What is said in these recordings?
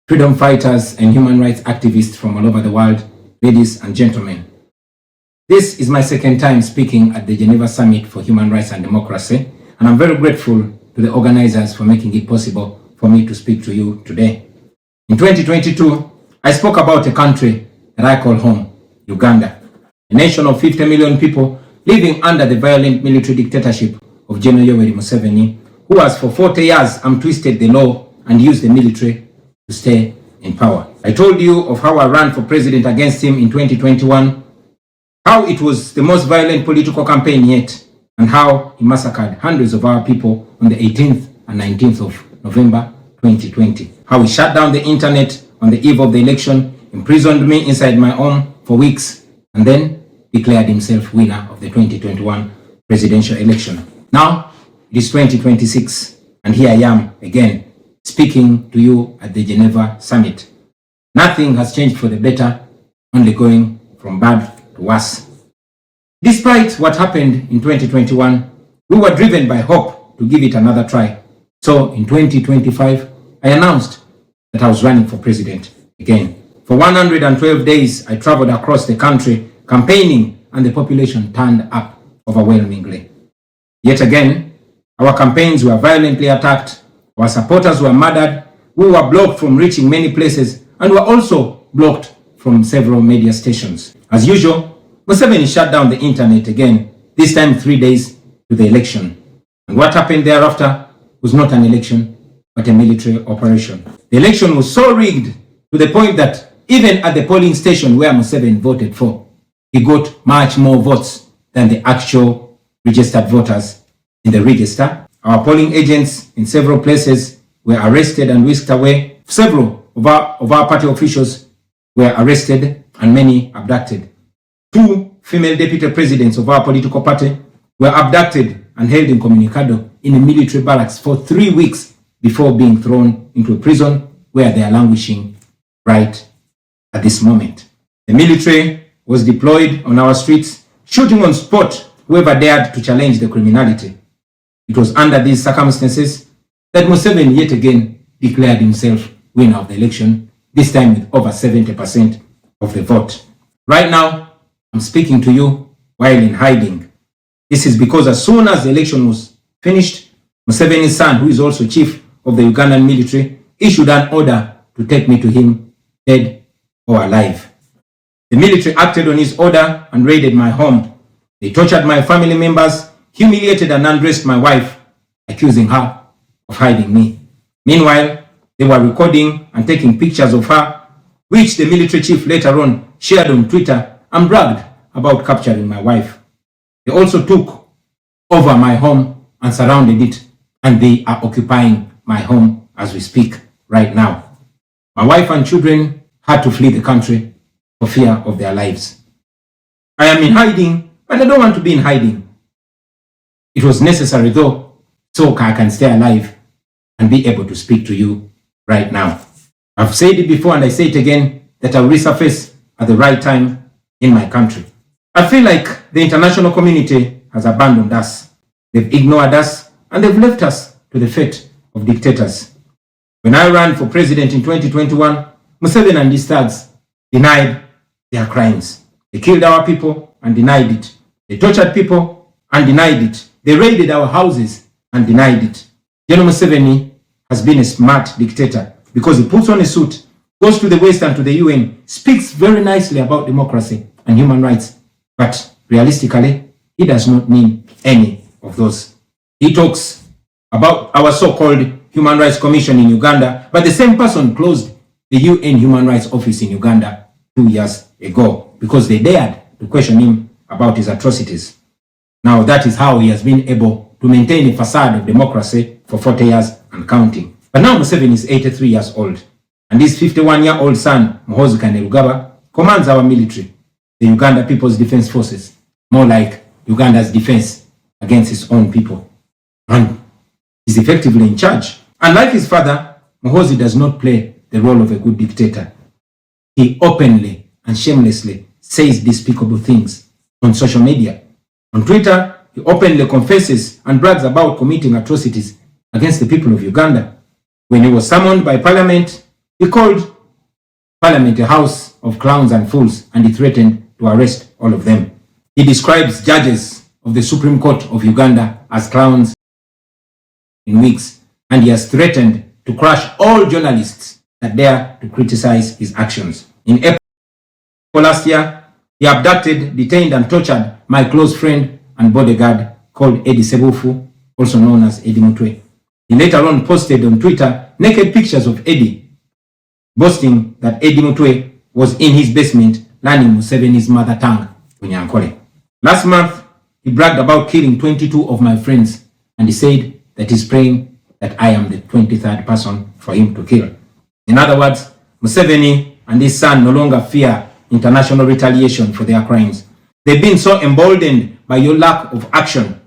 freedom fighters and human rights activists from all over the world, ladies and gentlemen. This is my second time speaking at the Geneva Summit for Human Rights and Democracy, and I'm very grateful to the organizers for making it possible for me to speak to you today. In 2022, I spoke about a country that I call home, Uganda, a nation of 50 million people living under the violent military dictatorship of General Yoweri Museveni, who has for 40 years twisted the law and used the military to stay in power. I told you of how I ran for president against him in 2021, how it was the most violent political campaign yet, and how he massacred hundreds of our people on the 18th and 19th of November 2020. How he shut down the internet on the eve of the election, imprisoned me inside my home for weeks, and then declared himself winner of the 2021 presidential election. Now, it is 2026, and here I am again, speaking to you at the Geneva Summit. Nothing has changed for the better, only going from bad to worse. Despite what happened in 2021, we were driven by hope to give it another try. So in 2025, I announced that I was running for president again. For 112 days, I traveled across the country campaigning, and the population turned up overwhelmingly. Yet again, our campaigns were violently attacked, our supporters were murdered, we were blocked from reaching many places, and were also blocked from several media stations. As usual, Museveni shut down the internet again, this time 3 days to the election. And what happened thereafter was not an election, but a military operation. The election was so rigged to the point that even at the polling station where Museveni voted for, he got much more votes than the actual registered voters in the register. Our polling agents in several places were arrested and whisked away. Several of our party officials were arrested and many abducted. 2 female deputy presidents of our political party were abducted and held incommunicado in a military barracks for 3 weeks before being thrown into a prison where they are languishing right at this moment. The military was deployed on our streets, shooting on spot whoever dared to challenge the criminality. It was under these circumstances that Museveni yet again declared himself winner of the election, this time with over 70% of the vote. Right now, I'm speaking to you while in hiding. This is because as soon as the election was finished, Museveni's son, who is also chief of the Ugandan military, issued an order to take me to him, dead or alive. The military acted on his order and raided my home. They tortured my family members, humiliated and undressed my wife, accusing her of hiding me. Meanwhile, they were recording and taking pictures of her, which the military chief later on shared on Twitter and bragged about capturing my wife. They also took over my home and surrounded it, and they are occupying my home as we speak right now. My wife and children had to flee the country for fear of their lives. I am in hiding, but I don't want to be in hiding. It was necessary though, so I can stay alive and be able to speak to you right now. I've said it before and I say it again, that I'll resurface at the right time in my country. I feel like the international community has abandoned us. They've ignored us and they've left us to the fate of dictators. When I ran for president in 2021, Museveni and his thugs denied their crimes. They killed our people and denied it. They tortured people and denied it. They raided our houses and denied it. General Museveni has been a smart dictator because he puts on a suit, goes to the West and to the UN, speaks very nicely about democracy and human rights, but realistically, he does not mean any of those. He talks about our so-called Human Rights Commission in Uganda, but the same person closed the UN Human Rights Office in Uganda 2 years ago because they dared to question him about his atrocities. Now that is how he has been able to maintain a facade of democracy for 40 years and counting. But now Museveni is 83 years old, and his 51-year-old son, Muhoozi Kainerugaba, commands our military, the Uganda People's Defense Forces, more like Uganda's defense against its own people. And he's effectively in charge. Unlike his father, Muhoozi does not play the role of a good dictator. He openly and shamelessly says despicable things on social media. On Twitter, he openly confesses and brags about committing atrocities against the people of Uganda. When he was summoned by Parliament He called Parliament a house of clowns and fools, and he threatened to arrest all of them. He describes judges of the Supreme Court of Uganda as clowns in wigs, and he has threatened to crush all journalists that dare to criticize his actions. In April last year, he abducted, detained, and tortured my close friend and bodyguard called Idi Sebufu, also known as Idi Mutwe. He later on posted on Twitter naked pictures of Idi, boasting that Idi Mutwe was in his basement learning Museveni's mother tongue, Unyankole. Last month, he bragged about killing 22 of my friends, and he said that he's praying that I am the 23rd person for him to kill. In other words, Museveni and his son no longer fear international retaliation for their crimes. They've been so emboldened by your lack of action.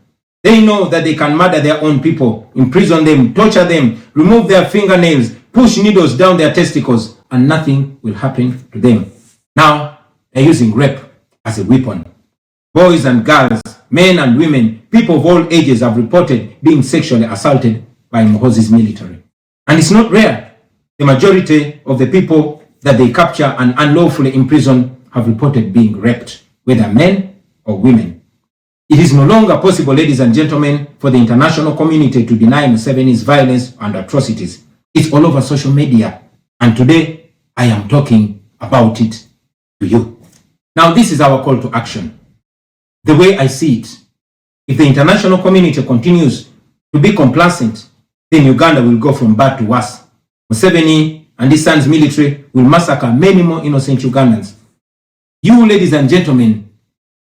They know that they can murder their own people, imprison them, torture them, remove their fingernails, push needles down their testicles, and nothing will happen to them. Now, they're using rape as a weapon. Boys and girls, men and women, people of all ages have reported being sexually assaulted by Muhoozi's military. And it's not rare. The majority of the people that they capture and unlawfully imprison have reported being raped, whether men or women. It is no longer possible, ladies and gentlemen, for the international community to deny Museveni's violence and atrocities. It's all over social media. And today, I am talking about it to you. Now, this is our call to action. The way I see it, if the international community continues to be complacent, then Uganda will go from bad to worse. Museveni and his son's military will massacre many more innocent Ugandans. You, ladies and gentlemen,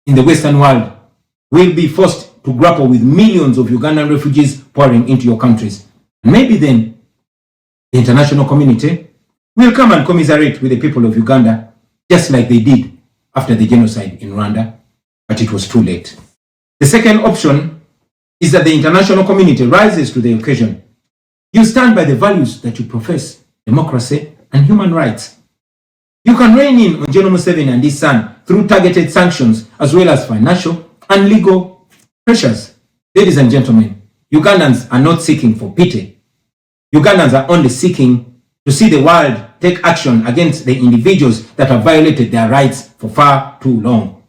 in the Western world, will be forced to grapple with millions of Ugandan refugees pouring into your countries. And maybe then, the international community will come and commiserate with the people of Uganda, just like they did after the genocide in Rwanda, but it was too late. The second option is that the international community rises to the occasion. You stand by the values that you profess, democracy and human rights. You can rein in on General Museveni and his son through targeted sanctions as well as financial and legal pressures. Ladies and gentlemen, Ugandans are not seeking for pity. Ugandans are only seeking to see the world take action against the individuals that have violated their rights for far too long.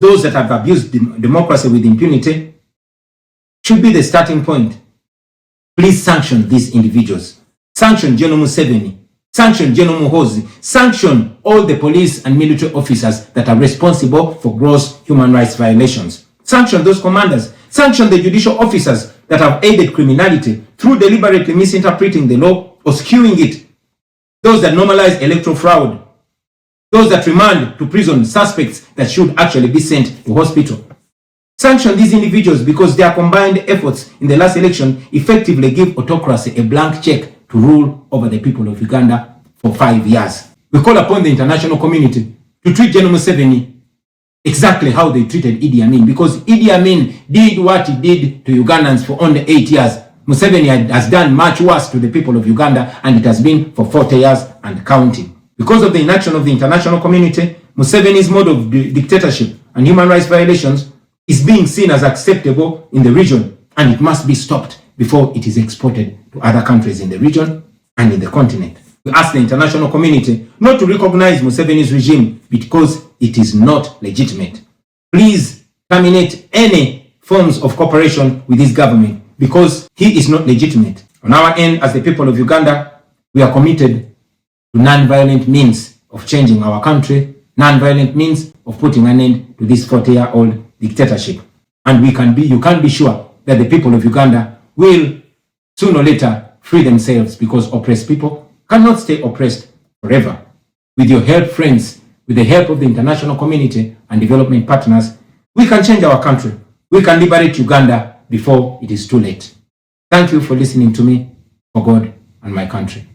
Those that have abused democracy with impunity should be the starting point. Please sanction these individuals. Sanction General Museveni. Sanction General Muhoozi. Sanction all the police and military officers that are responsible for gross human rights violations. Sanction those commanders. Sanction the judicial officers that have aided criminality through deliberately misinterpreting the law or skewing it. Those that normalize electoral fraud. Those that remand to prison suspects that should actually be sent to hospital. Sanction these individuals because their combined efforts in the last election effectively give autocracy a blank check to rule over the people of Uganda for 5 years. We call upon the international community to treat General Museveni exactly how they treated Idi Amin, because Idi Amin did what he did to Ugandans for only 8 years. Museveni has done much worse to the people of Uganda, and it has been for 40 years and counting. Because of the inaction of the international community, Museveni's mode of dictatorship and human rights violations is being seen as acceptable in the region, and it must be stopped before it is exported to other countries in the region and in the continent. We ask the international community not to recognize Museveni's regime because it is not legitimate. Please terminate any forms of cooperation with this government because he is not legitimate. On our end, as the people of Uganda, we are committed to non-violent means of changing our country, non-violent means of putting an end to this 40-year-old dictatorship. And you can be sure that the people of Uganda will sooner or later free themselves, because oppressed people cannot stay oppressed forever. With your help, friends, with the help of the international community and development partners, we can change our country. We can liberate Uganda before it is too late. Thank you for listening to me, for God and my country.